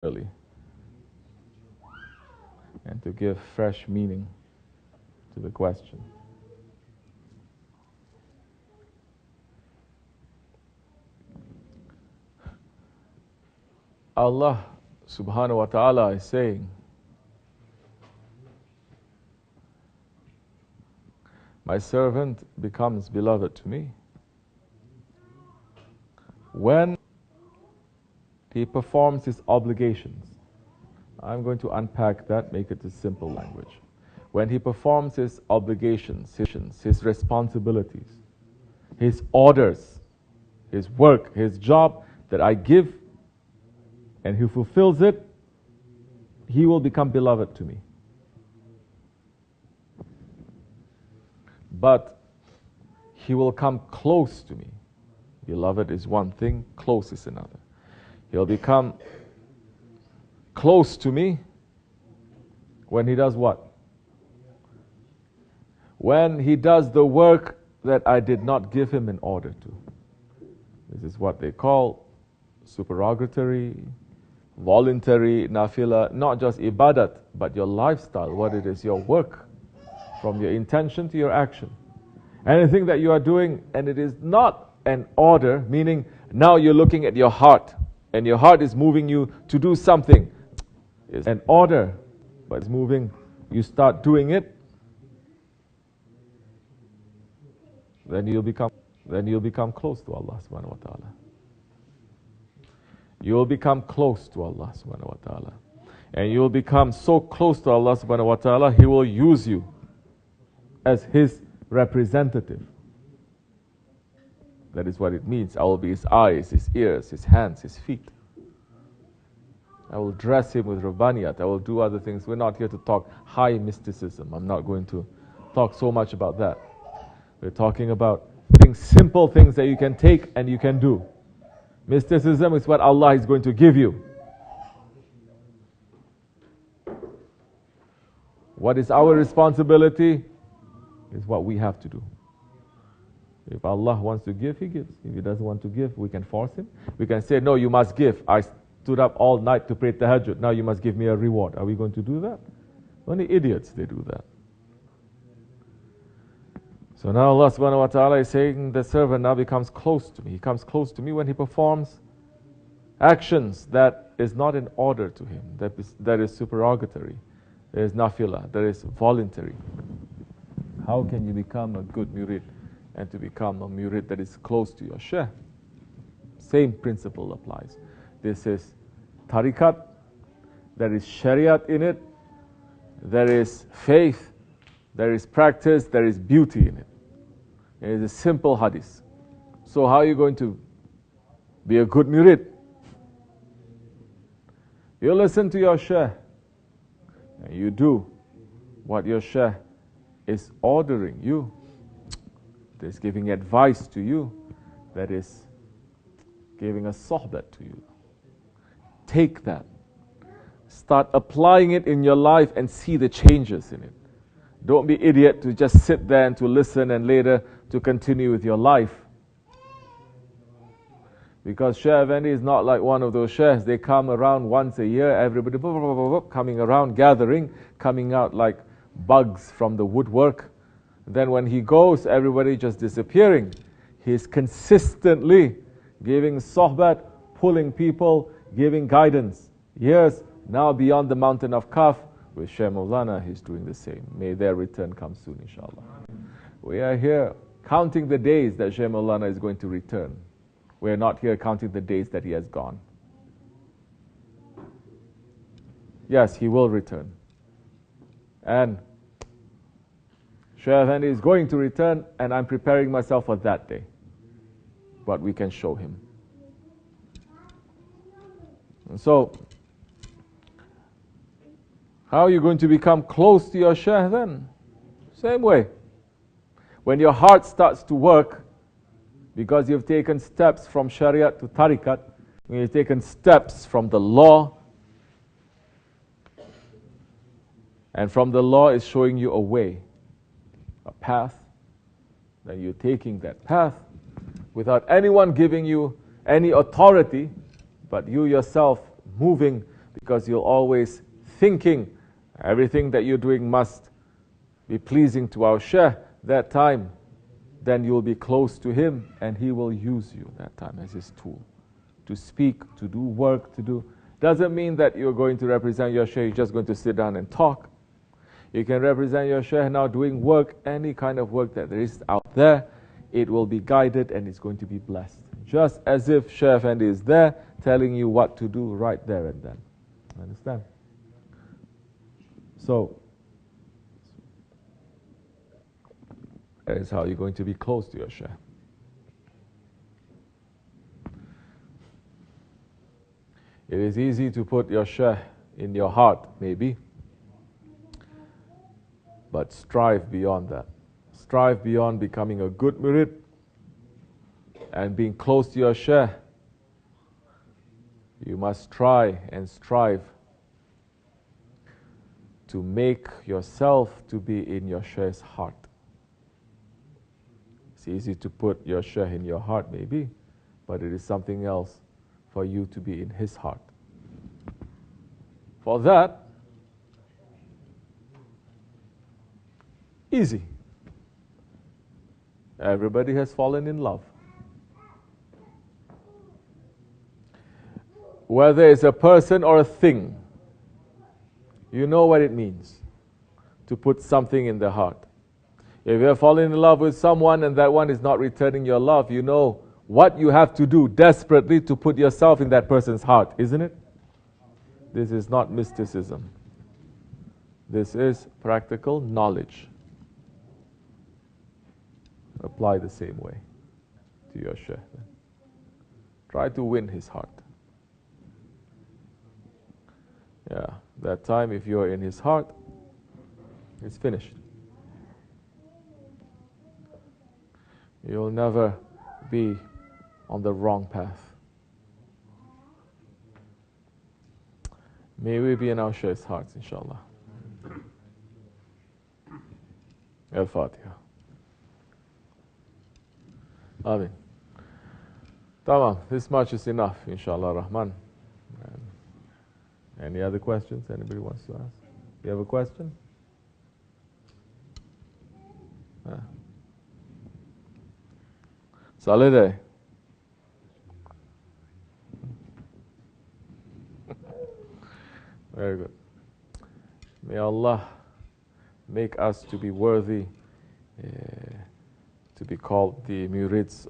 early and to give fresh meaning to the question. Allah subhanahu wa ta'ala is saying, my servant becomes beloved to me when he performs his obligations. I'm going to unpack that, make it a simple language. When he performs his obligations, his responsibilities, his orders, his work, his job that I give, and he fulfills it, he will become beloved to me. But he will come close to me. Beloved is one thing, close is another. He'll become close to me when he does what? When he does the work that I did not give him an order to. This is what they call supererogatory, voluntary, nafila, not just ibadat, but your lifestyle, what it is, your work, from your intention to your action. Anything that you are doing and it is not an order, meaning now you're looking at your heart, and your heart is moving you to do something. It's an order, but it's moving. You start doing it, then you'll become close to Allah subhanahu wa ta'ala. You'll become close to Allah subhanahu wa ta'ala. And you'll become so close to Allah subhanahu wa ta'ala, He will use you as His representative. That is what it means. I will be His eyes, His ears, His hands, His feet. I will dress Him with Rabbaniyat. I will do other things. We're not here to talk high mysticism. I'm not going to talk so much about that. We're talking about things, simple things that you can take and you can do. Mysticism is what Allah is going to give you. What is our responsibility is what we have to do. If Allah wants to give, He gives. If He doesn't want to give, we can force Him. We can say, no, you must give. I stood up all night to pray tahajjud. Now you must give me a reward. Are we going to do that? Only idiots, they do that. So now Allah subhanahu wa ta'ala is saying the servant now becomes close to me. He comes close to me when he performs actions that is not in order to him, that is supererogatory, that is nafila, that is voluntary. How can you become a good murid and to become a murid that is close to your Shaykh? Same principle applies. This is tariqat, there is shariat in it, there is faith, there is practice, there is beauty in it. It is a simple hadith. So how are you going to be a good murid? You listen to your Shaykh and you do what your Shaykh is ordering you. That is giving advice to you. That is giving a sohbet to you. Take that. Start applying it in your life and see the changes in it. Don't be idiot to just sit there and to listen and later to continue with your life. Because Shaykh Effendi is not like one of those shaykhs. They come around once a year, everybody coming around, gathering, coming out like bugs from the woodwork. Then when he goes, everybody just disappearing. He's consistently giving sohbat, pulling people, giving guidance. Years now beyond the mountain of Kaf, with Shaykh Mevlana, he's doing the same. May their return come soon, inshallah. We are here counting the days that Shaykh Mevlana is going to return. We are not here counting the days that he has gone. Yes, he will return. And Shaykh Effendi is going to return, and I'm preparing myself for that day. What we can show him. And so, how are you going to become close to your Shaykh then? Same way. When your heart starts to work, because you've taken steps from Shariat to Tariqat, when you've taken steps from the law, and from the law is showing you a way, a path, then you're taking that path without anyone giving you any authority, but you yourself moving because you're always thinking everything that you're doing must be pleasing to our Shaykh, that time, then you'll be close to him and he will use you that time as his tool to speak, to do work, to do. Doesn't mean that you're going to represent your Shaykh, you're just going to sit down and talk. You can represent your Shaykh now doing work, any kind of work that there is out there. It will be guided and it's going to be blessed. Just as if Shaykh Effendi is there telling you what to do right there and then. Understand? So, that is how you're going to be close to your Shaykh. It is easy to put your Shaykh in your heart, maybe. But strive beyond that. Strive beyond becoming a good murid and being close to your Shaykh. You must try and strive to make yourself to be in your Shaykh's heart. It's easy to put your Shaykh in your heart maybe, but it is something else for you to be in his heart. For that, easy. Everybody has fallen in love. Whether it's a person or a thing, you know what it means to put something in the heart. If you have fallen in love with someone and that one is not returning your love, you know what you have to do desperately to put yourself in that person's heart, isn't it? This is not mysticism. This is practical knowledge. Apply the same way to your Shaykh. Try to win his heart. Yeah, that time if you're in his heart, it's finished. You'll never be on the wrong path. May we be in our Shaykh's hearts, inshallah. Al-Fatiha. Amin. Tamam, this much is enough, inshallah Rahman. Any other questions anybody wants to ask? You have a question? Salih. Very good. May Allah make us to be worthy to be called the murids